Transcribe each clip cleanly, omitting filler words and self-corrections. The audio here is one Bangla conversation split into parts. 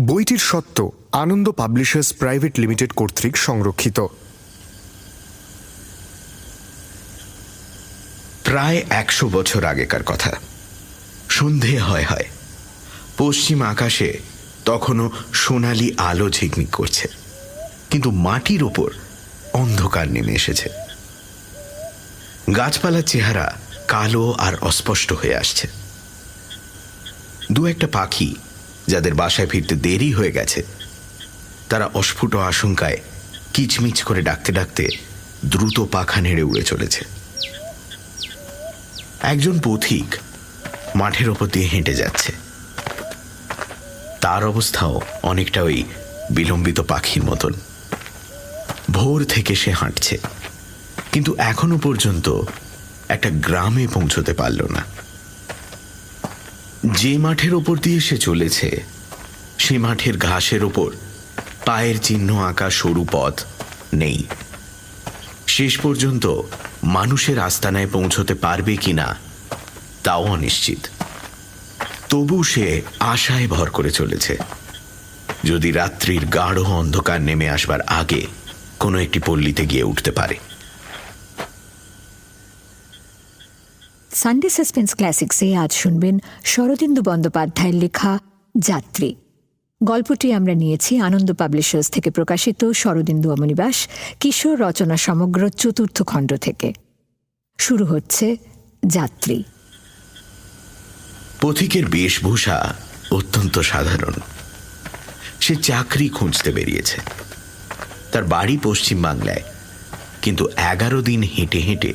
বইটির সত্ত্ব আনন্দ পাবলিশার্স প্রাইভেট লিমিটেড কর্তৃক সংরক্ষিত। প্রায় ১০০ বছর আগেকার কথা। সন্ধে হয়, পশ্চিম আকাশে তখনও সোনালি আলো ঝিকমিক করছে, কিন্তু মাটির ওপর অন্ধকার নেমে এসেছে। গাছপালার চেহারা কালো আর অস্পষ্ট হয়ে আসছে। দু একটা পাখি যাদের বাসায় ফিরতে দেরি হয়ে গেছে, তারা অস্ফুট আশঙ্কায় কিচমিচ করে ডাকতে ডাকতে দ্রুত পাখা নেড়ে উড়ে চলেছে। একজন পথিক মাঠের ওপর দিয়ে হেঁটে যাচ্ছে। তার অবস্থাও অনেকটা ওই বিলম্বিত পাখির মতন। ভোর থেকে সে হাঁটছে, কিন্তু এখনো পর্যন্ত একটা গ্রামে পৌঁছতে পারল না। যে মাঠের ওপর দিয়ে সে চলেছে, সে মাঠের ঘাসের ওপর পায়ের চিহ্ন আঁকা সরু পথ নেই। শেষ পর্যন্ত মানুষের আস্তানায় পৌঁছতে পারবে কিনা তাও অনিশ্চিত। তবু সে আশায় ভর করে চলেছে, যদি রাত্রির গাঢ় অন্ধকার নেমে আসবার আগে কোনো একটি পল্লীতে গিয়ে উঠতে পারে। সানডে সাসপেন্স ক্লাসিক্সে আজ শুনবেন শরদিন্দু বন্দ্যোপাধ্যায়ের লেখা যাত্রী। গল্পটি আমরা নিয়েছি আনন্দ পাবলিশার্স থেকে প্রকাশিত শরদিন্দু অমনিবাস কিশোর রচনা সমগ্র ৪র্থ খণ্ড থেকে। শুরু হচ্ছে যাত্রী। পথিকের বেশভূষা অত্যন্ত সাধারণ। সে চাকরি খুঁজতে বেরিয়েছে। তার বাড়ি পশ্চিম বাংলায়, কিন্তু ১১ দিন হেঁটে হেঁটে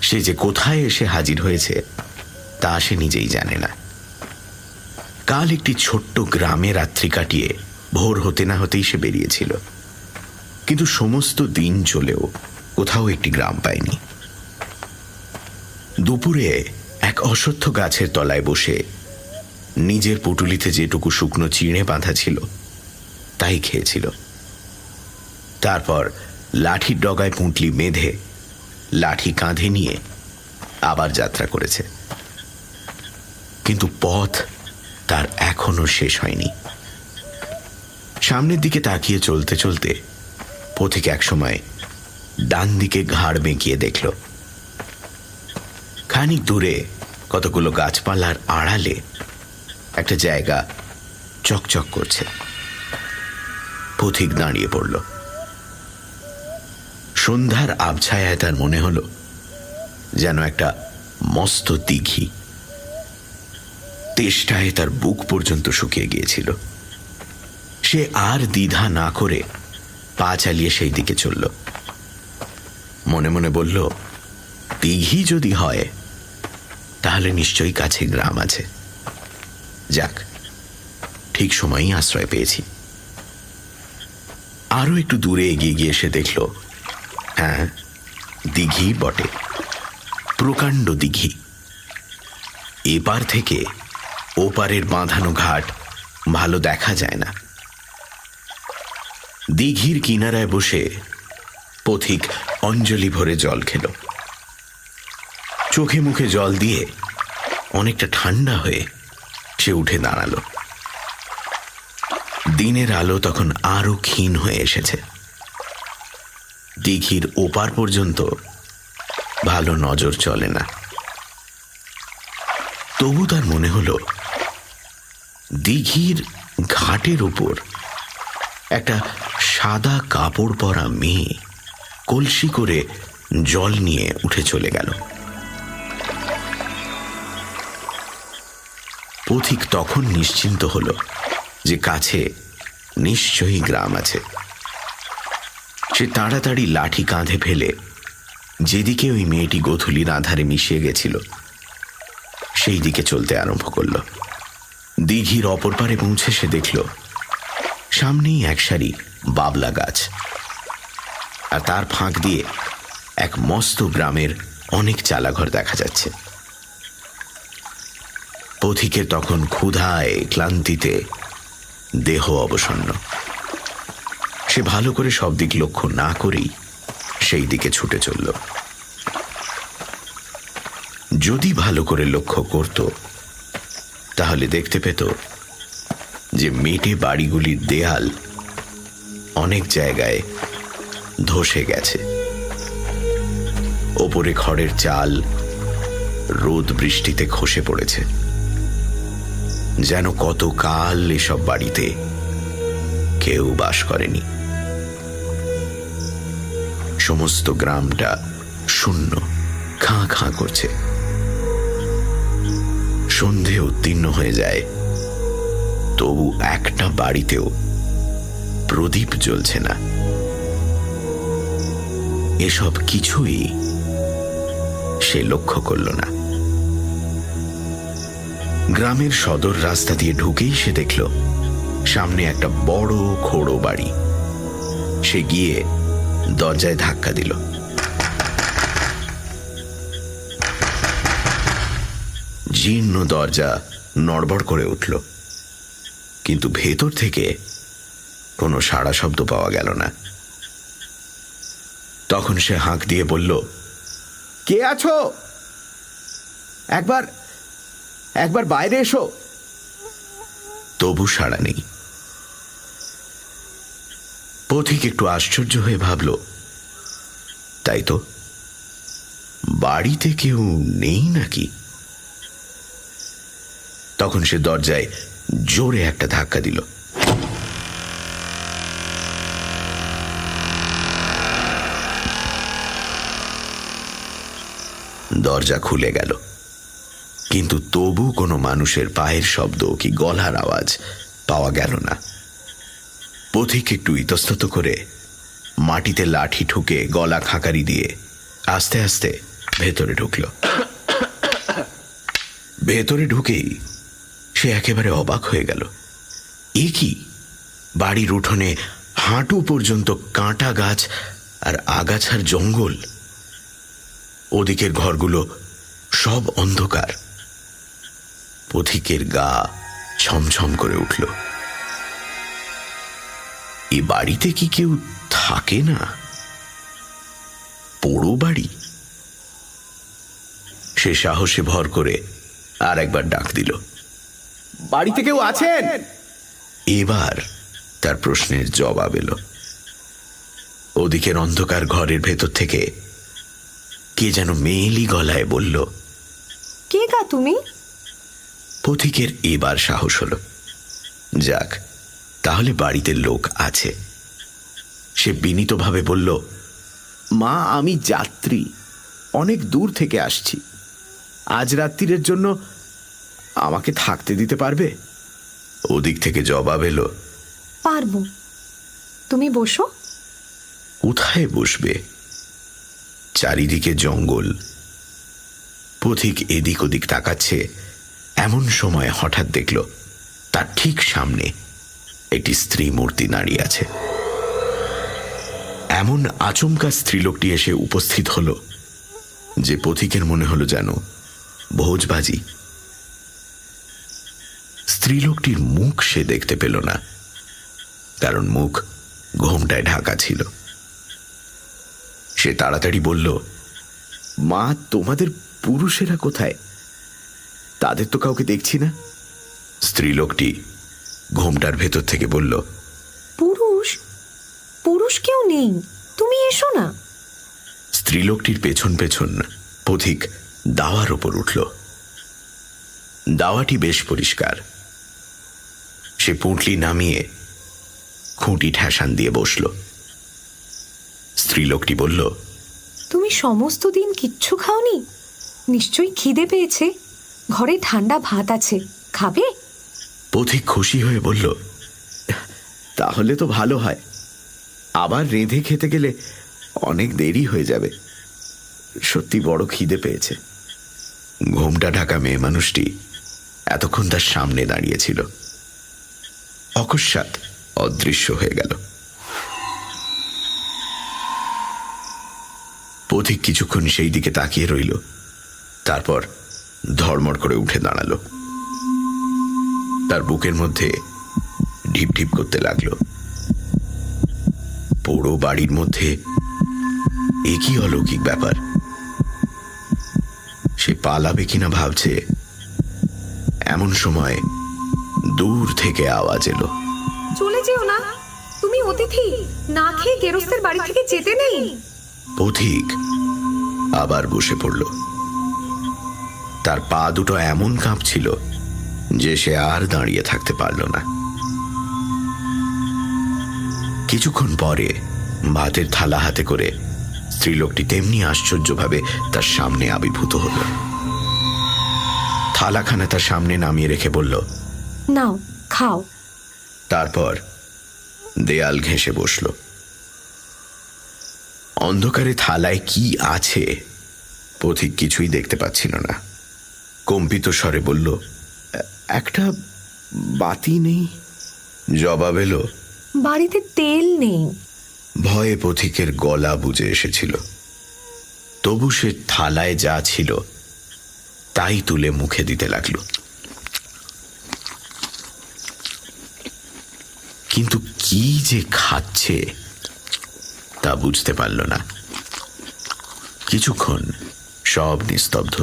সে যে কোথায় এসে হাজির হয়েছে তা সে নিজেই জানে না। কাল একটি ছোট্ট গ্রামে রাত্রি কাটিয়ে ভোর হতে না হতেই সে বেরিয়েছিল, কিন্তু সমস্ত দিন চলেও কোথাও একটি গ্রাম পায়নি। দুপুরে এক অশ্বত্থ গাছের তলায় বসে নিজের পুটুলিতে যেটুকু শুকনো চিঁড়ে বাঁধা ছিল তাই খেয়েছিল। তারপর লাঠির ডগায় পুঁটলি বেঁধে লাঠি কাঁধে নিয়ে আবার যাত্রা করেছে, কিন্তু পথ তার এখনো শেষ হয়নি। সামনের দিকে তাকিয়ে চলতে চলতে পথিক একসময় ডান দিকে ঘাড় বেঁকিয়ে দেখল, খানিক দূরে কতগুলো গাছপালার আড়ালে একটা জায়গা চকচক করছে। পথিক দাঁড়িয়ে পড়ল। সন্ধ্যার আবছায়ায় তার মনে হলো যেন একটা মস্ত দিঘি। তেষ্টায় তার বুক পর্যন্ত শুকিয়ে গিয়েছিল। সে আর দ্বিধা না করে পা চালিয়ে সেই দিকে চলল। মনে মনে বলল, দিঘি যদি হয় তাহলে নিশ্চয়ই কাছে গ্রাম আছে। যাক, ঠিক সময়ই আশ্রয় পেয়েছি। আরো একটু দূরে এগিয়ে গিয়ে সে দেখল, হ্যাঁ, দিঘি বটে, প্রকাণ্ড দিঘি। এপার থেকে ওপারের বাঁধানো ঘাট ভালো দেখা যায় না। দিঘির কিনারায় বসে পথিক অঞ্জলি ভরে জল খেল। চোখে মুখে জল দিয়ে অনেকটা ঠান্ডা হয়ে সে উঠে দাঁড়ালো। দিনের আলো তখন আরো ক্ষীণ হয়ে এসেছে। দিঘির ওপার পর্যন্ত ভালো নজর চলে না। তবু তার মনে হলো, দিঘির ঘাটের উপর একটা সাদা কাপড় পরা মেয়ে কলসি করে জল নিয়ে উঠে চলে গেল। পথিক তখন নিশ্চিন্ত হল যে কাছে নিশ্চয়ই গ্রাম আছে। সে তাড়াতাড়ি লাঠি কাঁধে ফেলে যেদিকে ওই মেয়েটি গোধূলির আধারে মিশিয়ে গেছিল সেই দিকে চলতে আরম্ভ করল। দিঘির অপর পারে পৌঁছে সে দেখল সামনেই এক সারি বাবলা গাছ, আর তার ফাঁক দিয়ে এক মস্ত গ্রামের অনেক চালাঘর দেখা যাচ্ছে। পথিকের তখন ক্ষুধায় ক্লান্তিতে দেহ অবসন্ন। সে ভালো করে সব দিক লক্ষ্য না করেই সেই দিকে ছুটে চলল। যদি ভালো করে লক্ষ্য করত তাহলে দেখতে পেত যে মেটে বাড়িগুলির দেয়াল অনেক জায়গায় ধসে গেছে। ওপরে খড়ের চাল রোদ বৃষ্টিতে খসে পড়েছে, যেন কতকাল এসব বাড়িতে কেউ বাস করেনি। সমস্ত গ্রামটা শূন্য, খাঁ খাঁ করছে। সন্ধে উত্তীর্ণ হয়ে যায়, তবু একটা বাড়িতেও প্রদীপ জ্বলছে না। এসব কিছুই সে লক্ষ্য করল না। গ্রামের সদর রাস্তা দিয়ে ঢুকেই সে দেখল সামনে একটা বড় খোড়ো বাড়ি। সে গিয়ে দরজায় ধাক্কা দিল। জীর্ণ দরজা নড়বড় করে উঠল, কিন্তু ভেতর থেকে কোনো সাড়া শব্দ পাওয়া গেল না। তখন সে হাঁক দিয়ে বলল, কে আছো? একবার একবার বাইরে এসো। তবু সাড়া নেই। পথিক একটু আশ্চর্য হয়ে ভাবল, তাই তো, বাড়িতে কেউ নেই নাকি? তখন সে দরজায় জোরে একটা ধাক্কা দিল। দরজা খুলে গেল, কিন্তু তবু কোনো মানুষের পায়ের শব্দ কি গলার আওয়াজ পাওয়া গেল না। পথিক একটু ইতস্তত করে মাটিতে লাঠি ঠুকে গলা খাঁকারি দিয়ে আস্তে আস্তে ভেতরে ঢুকল। ভেতরে ঢুকেই সে একেবারে অবাক হয়ে গেল। এ কি, বাড়ির উঠোনে হাঁটু পর্যন্ত কাঁটা গাছ আর আগাছার জঙ্গল। ওদিকের ঘরগুলো সব অন্ধকার। পথিকের গা ছমছম করে উঠল। এ বাড়িতে কি কেউ থাকে না? পোড়ো বাড়ি? সে সাহসে ভর করে আর একবার ডাক দিল, বাড়িতে কেউ আছেন? এবার তার প্রশ্নের জবাব এলো। ওদিকের অন্ধকার ঘরের ভেতর থেকে কে যেন মেয়েলি গলায় বলল, কে গা তুমি? পথিকের এবার সাহস হলো। যাক, তাহলে বাড়িতে লোক আছে। সে বিনীতভাবে বলল, মা, আমি যাত্রী, অনেক দূর থেকে আসছি। আজ রাত্রির জন্য আমাকে থাকতে দিতে পারবে? ওদিক থেকে জবাব এলো, পারবো, তুমি বসো। কোথায় বসবে? চারিদিকে জঙ্গল। পথিক এদিক ওদিক তাকাচ্ছে। এমন সময় হঠাৎ দেখল তার ঠিক সামনে একটি স্ত্রী মূর্তি দাঁড়িয়ে আছে। এমন আচমকা স্ত্রীলোকটি এসে উপস্থিত হল যে পথিকের মনে হলো যেন ভোজবাজি। স্ত্রীলোকটির মুখ সে দেখতে পেল না, কারণ মুখ ঘোমটায় ঢাকা ছিল। সে তাড়াতাড়ি বলল, মা, তোমাদের পুরুষেরা কোথায়? তাদের তো কাউকে দেখছি না। স্ত্রীলোকটি ঘোমটার ভেতর থেকে বলল, পুরুষ? পুরুষ কেউ নেই, তুমি এসো না। স্ত্রীলোকটির পেছন পেছন পথিক দাওয়ার ওপর উঠল। দাওয়াটি বেশ পরিষ্কার। সে পুঁটলি নামিয়ে খুঁটি ঠেসান দিয়ে বসল। স্ত্রীলোকটি বলল, তুমি সমস্ত দিন কিচ্ছু খাওনি? নিশ্চয়ই খিদে পেয়েছে। ঘরে ঠান্ডা ভাত আছে, খাবে? পথিক খুশি হয়ে বলল, তাহলে তো ভালো হয়। আবার রেঁধে খেতে গেলে অনেক দেরি হয়ে যাবে। সত্যি বড় খিদে পেয়েছে। ঘোমটা ঢাকা মেয়ে মানুষটি এতক্ষণ তার সামনে দাঁড়িয়েছিল, অকস্মাৎ অদৃশ্য হয়ে গেল। পথিক কিছুক্ষণ সেই দিকে তাকিয়ে রইল, তারপর ধড়মড় করে উঠে দাঁড়ালো। তার বুকের মধ্যে ঢিপ ঢিপ করতে লাগলো। পোড়ো বাড়ির মধ্যে এ কি অলৌকিক ব্যাপার! সে পালাবে কিনা ভাবছে, এমন সময় দূর থেকে আওয়াজ এলো। চলে যেও না, তুমি অতিথি, না খেয়ে গেরস্তের বাড়ি থেকে যেতে নেই। পথিক আবার বসে পড়ল। তার পা দুটো এমন কাঁপছিল যে সে আর দাঁড়িয়ে থাকতে পারল না। কিছুক্ষণ পরে ভাতের থালা হাতে করে স্ত্রীলোকটি তেমনি আশ্চর্যভাবে তার সামনে আবির্ভূত হল। থালাখানা তার সামনে নামিয়ে রেখে বলল, নাও খাও। তারপর দেয়াল ঘেঁষে বসল। অন্ধকারে থালায় কি আছে পথিক কিছুই দেখতে পাচ্ছিল না। কম্পিত স্বরে বলল, একটা বাতি নেই। জবাব এলো, বাড়িতে তেল নেই। ভয়ে পথিকের গলা বুজে এসেছিল। তবু সে থালায় যা ছিল তাই তুলে মুখে দিতে লাগলো। কিন্তু কি যে খাচ্ছে তা বুঝতে পারল না। কিছুক্ষণ সব নিস্তব্ধ।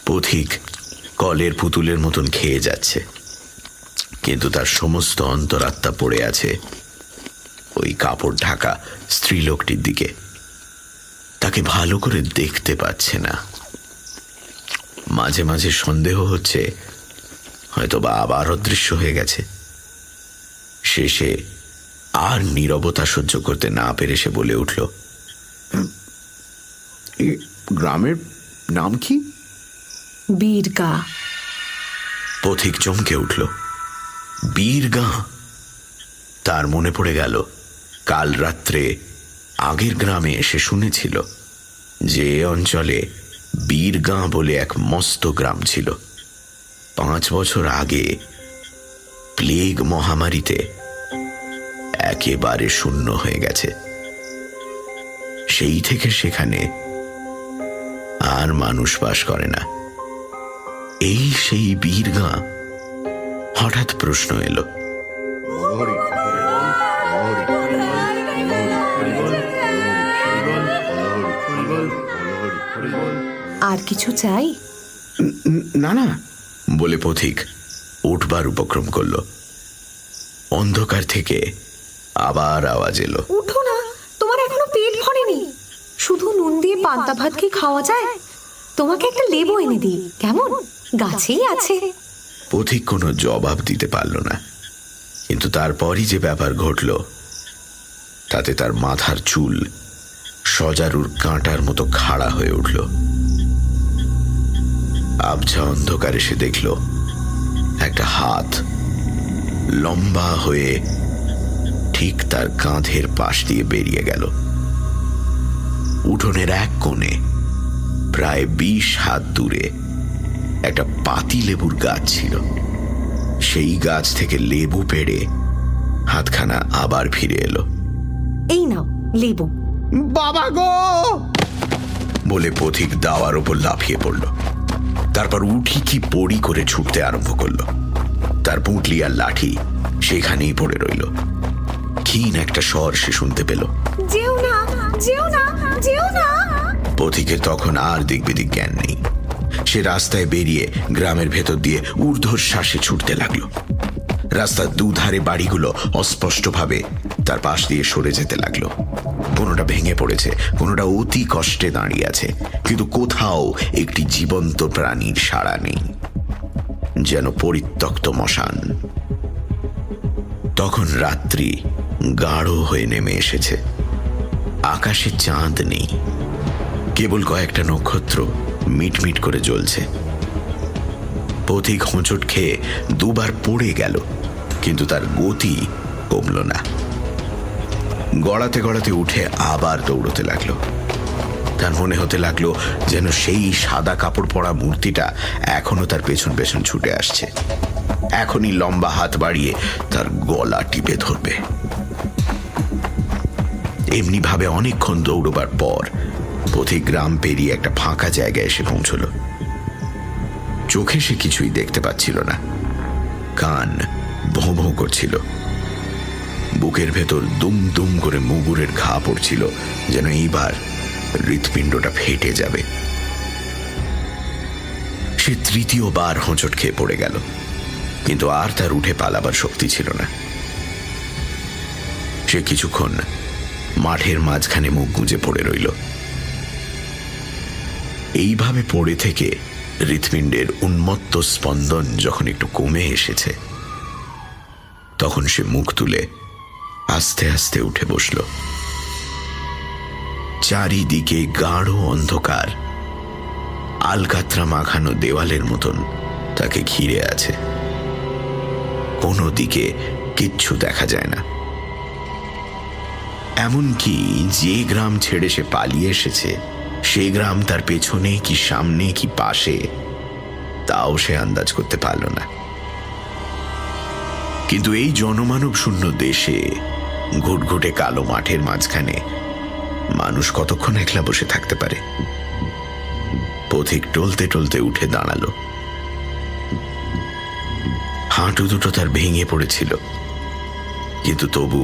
পথিক কলের পুতুলের মতন খেয়ে যাচ্ছে, কিন্তু তার সমস্ত অন্তরাত্মা পড়ে আছে ওই কাপড় ঢাকা স্ত্রীলোকটির দিকে। তাকে ভালো করে দেখতে পাচ্ছে না। মাঝে মাঝে সন্দেহ হচ্ছে হয়তোবা আবার অদৃশ্য হয়ে গেছে। শেষে আর নীরবতা সহ্য করতে না পেরে সে বলে উঠল, গ্রামের নাম কি? বীরগা। পথিক চমকে উঠল। বীরগাঁ? তার মনে পড়ে গেল কাল রাত্রে আগের গ্রামে এসে শুনেছিল যে অঞ্চলে বীরগাঁ বলে এক মস্ত গ্রাম ছিল। 5 বছর আগে প্লেগ মহামারীতে একেবারে শূন্য হয়ে গেছে। সেই থেকে সেখানে আর মানুষ বাস করে না। এই সেই বীরগাঁ? হঠাৎ প্রশ্ন এলো। আর কিছু চাই? না না বলে পথিক উঠবার উপক্রম করল। অন্ধকার থেকে আবার আওয়াজ এলো, উঠো না, তোমার এখনো পেট ভরেনি। শুধু নুন দিয়ে পান্তা ভাত কি খাওয়া যায়? তোমাকে একটা লেবু এনে দিই, কেমন? গাছেই আছে। পথিক কোনো জবাব দিতে পারল না। কিন্তু তারপরই যে ব্যাপার ঘটল তাতে তার মাথার চুল সজারুর কাঁটার মতো খাড়া হয়ে উঠল। আবছা অন্ধকারে সে দেখল একটা হাত লম্বা হয়ে ঠিক তার কাঁধের পাশ দিয়ে বেরিয়ে গেল। উঠোনের এক কোণে প্রায় 20 হাত দূরে একটা পাতি লেবুর গাছ ছিল। সেই গাছ থেকে লেবু পেড়ে হাতখানা আবার ফিরে এলো। এই নাও লেবু। বাবা গো বলে পথিক দাওয়ার ওপর লাফিয়ে পড়ল। তারপর উঠি কি পড়ি করে ছুটতে আরম্ভ করল। তার পুঁটলি আর লাঠি সেখানেই পড়ে রইল। ক্ষীণ একটা স্বর সে শুনতে পেল, যেও না, যেও না, যেও না। পথিকের তখন আর দিক বিদিক জ্ঞান নেই। সে রাস্তায় বেরিয়ে গ্রামের ভেতর দিয়ে ঊর্ধ্বশ্বাসে ছুটতে লাগলো। রাস্তার দুধারে বাড়িগুলো অস্পষ্টভাবে তার পাশ দিয়ে সরে যেতে লাগলো। কোনোটা ভেঙে পড়েছে, কোনোটা অতি কষ্টে দাঁড়িয়ে আছে, কিন্তু কোথাও একটি জীবন্ত প্রাণীর সাড়া নেই, যেন পরিত্যক্ত মশান। তখন রাত্রি গাঢ় হয়ে নেমে এসেছে। আকাশে চাঁদ নেই, কেবল কয়েকটা নক্ষত্র মিটমিট করে জ্বলছে। পথিক হোঁচট খেয়ে 2 বার পড়ে গেল, কিন্তু তার গতি কমল না। গড়াতে গড়াতে উঠে আবার দৌড়তে লাগলো। তার মনে হতে লাগলো যেন সেই সাদা কাপড় পরা মূর্তিটা এখনো তার পেছন পেছন ছুটে আসছে, এখনই লম্বা হাত বাড়িয়ে তার গলা টিপে ধরবে। এমনি ভাবে অনেকক্ষণ দৌড়বার পর পথিক গ্রাম পেরিয়ে একটা ফাঁকা জায়গায় এসে পৌঁছল। চোখে সে কিছুই দেখতে পাচ্ছিল না, কান ভোঁ ভোঁ করছিল, বুকের ভেতর দুম দুম করে মুগুরের ঘা পড়ছিল, যেন এইবার হৃৎপিণ্ডটা ফেটে যাবে। সে তৃতীয়বার হোঁচট খেয়ে পড়ে গেল, কিন্তু আর তার উঠে পালাবার শক্তি ছিল না। সে কিছুক্ষণ মাঠের মাঝখানে মুখ গুঁজে পড়ে রইল। এইভাবে পড়ে থেকে হৃৎপিণ্ডের উন্মত্ত স্পন্দন যখন একটু কমে এসেছে, তখন সে মুখ তুলে আস্তে আস্তে উঠে বসল। চারিদিকে গাঢ় অন্ধকার, আলকাতরা মাখানো দেওয়ালের মতন তাকে ঘিরে আছে। কোনো দিকে কিচ্ছু দেখা যায় না। এমনকি যে গ্রাম ছেড়ে সে পালিয়ে এসেছে, সে গ্রাম তার পেছনে কি সামনে কি পাশে, তাও সে আন্দাজ করতে পারল না। কিন্তু এই জনমানব শূন্য দেশে, ঘুটঘুটে কালো মাঠের মাঝখানে মানুষ কতক্ষণ একলা বসে থাকতে পারে? পথিক টলতে টলতে উঠে দাঁড়ালো। হাঁটু দুটো তার ভেঙে পড়েছিল, কিন্তু তবু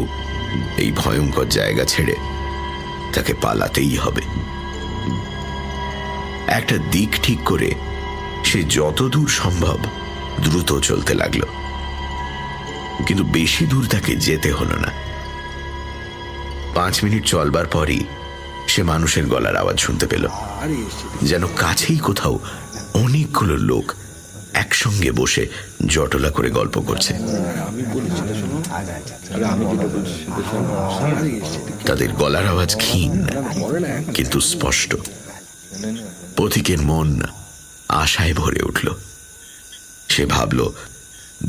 এই ভয়ঙ্কর জায়গা ছেড়ে তাকে পালাতেই হবে। একটা দিক ঠিক করে সে যতদূর সম্ভব দ্রুত চলতে লাগলো, কিন্তু বেশি দূর তাকে যেতে হলো না। 5 মিনিট চলবার পরই সে মানুষের গলার আওয়াজ শুনতে পেল, যেন কাছেই কোথাও অনেকগুলো লোক একসঙ্গে বসে জটলা করে গল্প করছে। তাদের গলার আওয়াজ ক্ষীণ কিন্তু স্পষ্ট। পথিকের মন আশায় ভরে উঠল। সে ভাবল,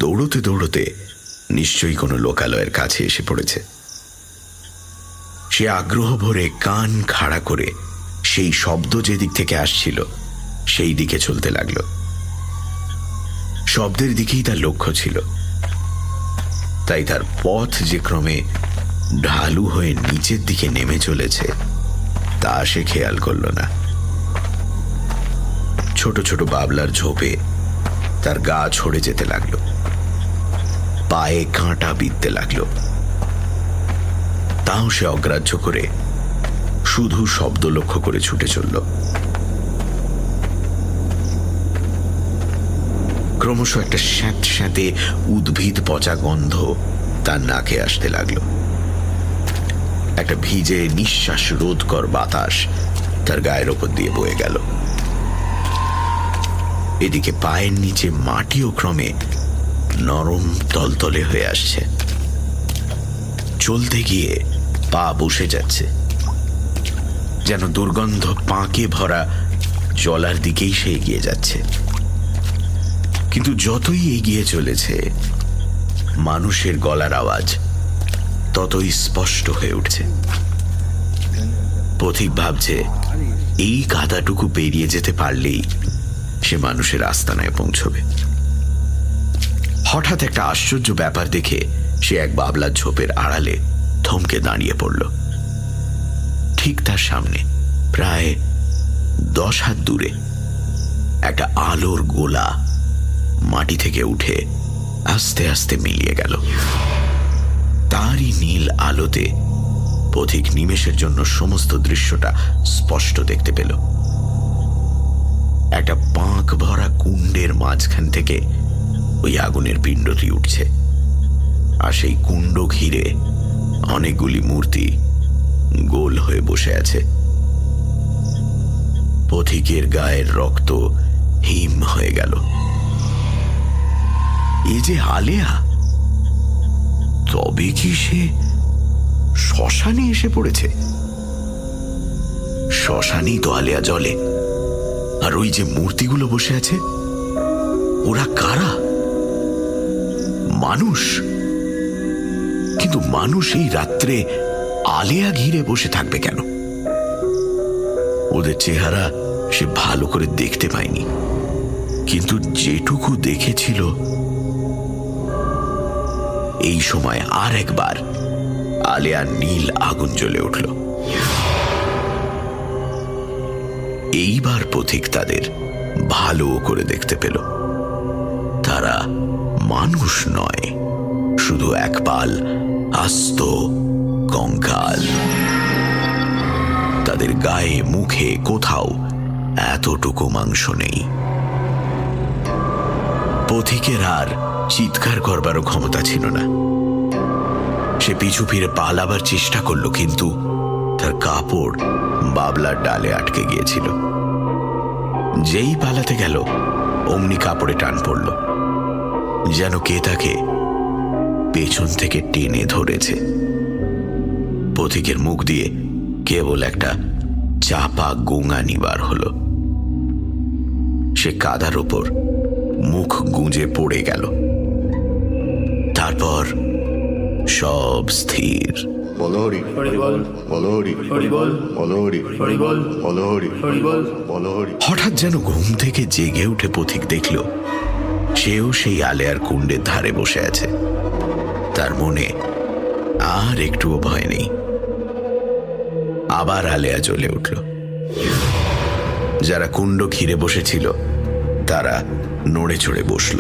দৌড়তে দৌড়তে নিশ্চয়ই কোনো লোকালয়ের কাছে এসে পড়েছে। সে আগ্রহ ভরে কান খাড়া করে সেই শব্দ যেদিক থেকে আসছিল সেই দিকে চলতে লাগলো। শব্দের দিকেই তার লক্ষ্য ছিল, তাই তার পথ যে ক্রমে ঢালু হয়ে নিচের দিকে নেমে চলেছে তা সে খেয়াল করল না। ছোট ছোট বাবলার ঝোপে তার গা ছড়ে যেতে লাগলো, পায়ে কাঁটা বিঁধতে লাগলো। তাও সে অগ্রাহ্য করে শুধু শব্দ লক্ষ্য করে ছুটে চলল। ক্রমশ একটা স্যাঁতস্যাঁতে উদ্ভিদ পচা গন্ধ তার নাকে আসতে লাগলো। একটা ভিজে নিঃশ্বাস রোধকর বাতাস তার গায়ের ওপর দিয়ে বয়ে গেল। এদিকে পায়ের নিচে মাটিও ক্রমে নরম তলতলে হয়ে আসছে। চলতে গিয়ে পা বসে যাচ্ছে, যেন দুর্গন্ধ পাঁকে ভরা জলার দিকেই সে এগিয়ে যাচ্ছে। কিন্তু যতই এগিয়ে চলেছে, মানুষের গলার আওয়াজ ততই স্পষ্ট হয়ে উঠছে। পথিক ভাবছে, এই কাদাটুকু পেরিয়ে যেতে পারলেই সে মানুষের আস্তানায় পৌঁছবে। হঠাৎ একটা আশ্চর্য ব্যাপার দেখে সে এক বাবলার ঝোপের আড়ালে থমকে দাঁড়িয়ে পড়ল। ঠিক তার সামনে, প্রায় 10 হাত দূরে, একটা আলোর গোলা মাটি থেকে উঠে আস্তে আস্তে মিলিয়ে গেল। তারই নীল আলোতে পথিক নিমেষের জন্য সমস্ত দৃশ্যটা স্পষ্ট দেখতে পেল। একটা পাঁক ভরা কুণ্ডের মাঝখান থেকে ওই আগুনের পিণ্ডটি উঠছে, আর সেই কুণ্ড ঘিরে অনেকগুলি মূর্তি গোল হয়ে বসে আছে। পথিকের গায়ের রক্ত হিম হয়ে গেল। এ যে আলেয়া, তবে কি সে শ্মশানে এসে পড়েছে? শ্মশানেই তো আলেয়া জ্বলে, আর ওই যে মূর্তিগুলো বসে আছে, ওরা কারা? মানুষ। কিন্তু মানুষ এই রাত্রে আলেয়া ঘিরে বসে থাকবে কেন? ওদের চেহারা সে ভালো করে দেখতে পায়নি, কিন্তু যেটুকু দেখেছিল। এই সময় আর একবার আলেয়ার নীল আগুন জ্বলে উঠল। এইবার পথিক তাদের ভালো করে দেখতে পেল। তারা মানুষ নয়, শুধু এক পাল আস্ত কঙ্কাল। তাদের গায়ে মুখে কোথাও এতটুকু মাংস নেই। পথিকের আর চিৎকার করবারও ক্ষমতা ছিল না। সে পিছু ফিরে পালাবার চেষ্টা করলো, কিন্তু তার কাপড় বাবলার ডালে আটকে গিয়েছিল। যেই পালাতে গেল অমনি কাপড়ে টান পড়ল, যেন কে তাকে পেছন থেকে টেনে ধরেছে। পথিকের মুখ দিয়ে কেবল একটা চাপা গোঙানি বার হলো। সে কাদার ওপর মুখ গুঁজে পড়ে গেল। তারপর সব স্থির। বলহরি হরিবল, বলহরি হরিবল, বলহরি হরিবল, বলহরি হরিবল, বলহরি। হঠাৎ যেন ঘুম থেকে জেগে উঠে পথিক দেখল সেও সেই আলেয়ার কুণ্ডের ধারে বসে আছে। তার মনে আর একটুও ভয় নেই। আবার আলেয়া জ্বলে উঠল। যারা কুণ্ড ঘিরে বসেছিল তারা নড়ে চড়ে বসল।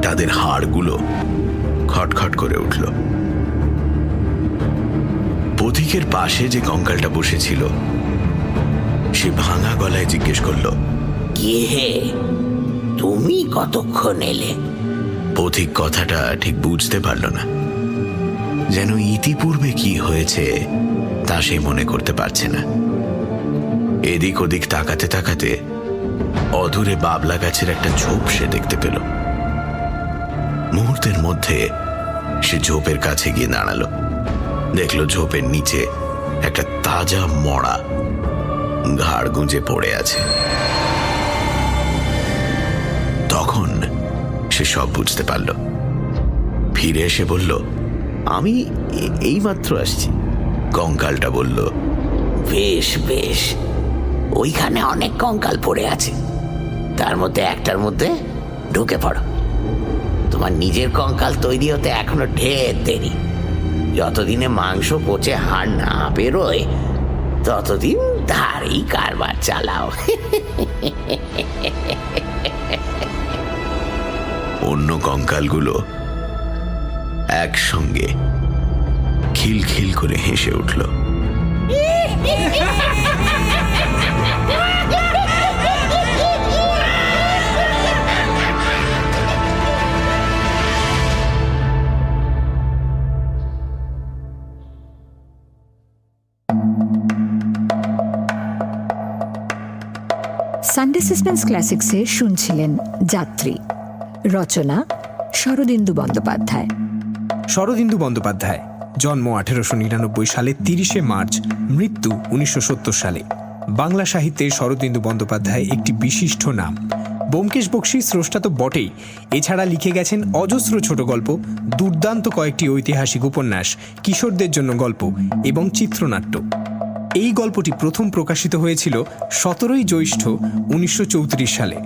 তাদের হাড়গুলো খটখট করে উঠল। পথিকের পাশে যে কঙ্কালটা বসেছিল সে ভাঙা গলায় জিজ্ঞেস করল, কে হে, তুমি কতক্ষণ এলে? পথিক কথাটা ঠিক বুঝতে পারল না। যেন ইতিপূর্বে কি হয়েছে তা সে মনে করতে পারছে না। এদিক ওদিক তাকাতে তাকাতে অদূরে বাবলা গাছের একটা ঝোপ সে দেখতে পেল। মুহূর্তের মধ্যে সে ঝোপের কাছে গিয়ে দাঁড়ালো। দেখলো ঝোপের নিচে একটা তাজা মড়া ঘাড় গুঁজে পড়ে আছে। তখন সে সব বুঝতে পারল। ফিরে এসে বলল, আমি এইমাত্র আসছি। কঙ্কালটা বলল, বেশ বেশ, ওইখানে অনেক কঙ্কাল পড়ে আছে, তার মধ্যে একটার মধ্যে ঢুকে পড়ো। তোমার নিজের কঙ্কাল তৈরি হতে এখনো ঢের দেরি। যতদিনে মাংস পচে হাড় না বেরোয় ততদিন ধারেই কারবার চালাও। অন্য কঙ্কালগুলো একসঙ্গে খিলখিল করে হেসে উঠল। সানডে সাসপেন্স ক্লাসিক্সে শুনছিলেন যাত্রী। রচনা শরদিন্দু বন্দ্যোপাধ্যায়। শরদিন্দু বন্দ্যোপাধ্যায় জন্ম 1899 সালে 30শে মার্চ, মৃত্যু 1970 সালে। বাংলা সাহিত্যে শরদিন্দু বন্দ্যোপাধ্যায় একটি বিশিষ্ট নাম। ব্যোমকেশ বক্সী স্রষ্টা তো বটেই, এছাড়া লিখে গেছেন অজস্র ছোট গল্প, দুর্দান্ত কয়েকটি ঐতিহাসিক উপন্যাস, কিশোরদের জন্য গল্প এবং চিত্রনাট্য। এই গল্পটি প্রথম প্রকাশিত হয়েছিল 17ই জ্যৈষ্ঠ 1934 সালে।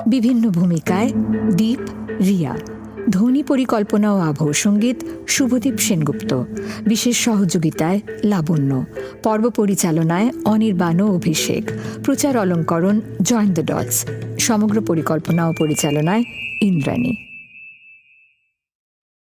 বিভিন্ন ভূমিকায় দীপ, রিয়া, ধ্বনি পরিকল্পনা ও আবহ সঙ্গীত শুভদীপ সেনগুপ্ত, বিশেষ সহযোগিতায় লাবণ্য, পর্ব পরিচালনায় অনির্বাণ ও অভিষেক, প্রচার অলঙ্করণ জয়েন দ্য ডটস, সমগ্র পরিকল্পনা ও পরিচালনায় ইন্দ্রাণী।